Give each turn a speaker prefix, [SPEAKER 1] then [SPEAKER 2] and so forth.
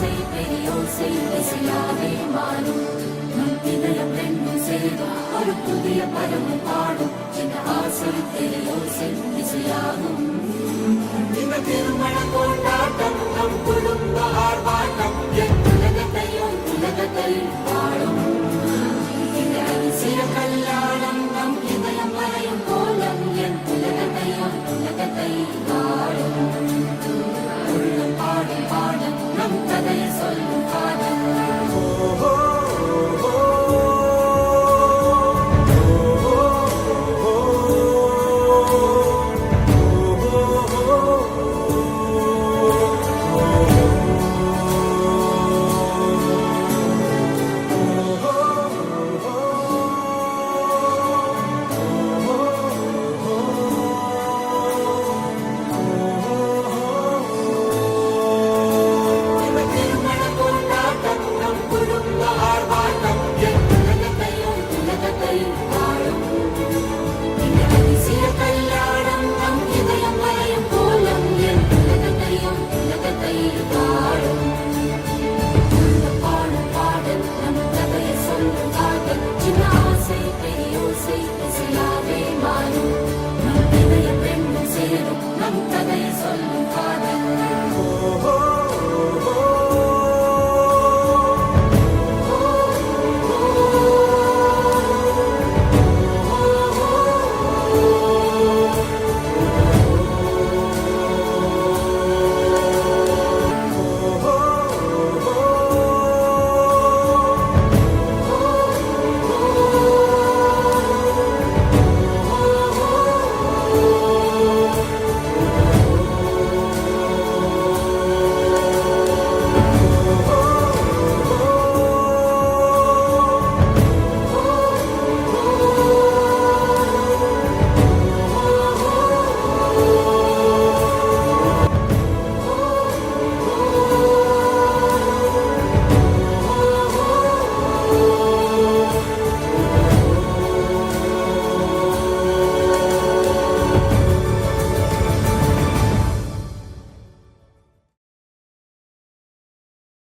[SPEAKER 1] ஆசை பெரியோசை இசையாவே மாறும் நம் இதயம் ரெண்டும் சேரும் ஒரு புதிய பருவம் பாடும் இந்த ஆசை பெரியோசை இசையாகும் இந்த திருமண கொண்டாட்டம் நம் குடும்ப ஆர்ப்பாட்டம் என் உலகத்தையும் பாடும் இந்த அதிசய கல்யாணம் நம் இதயம் வரையும் கோலம் என் உலகத்தை பாடும் உள்ளம் பாடும் பாடும் நம் கதையை சொல்லும்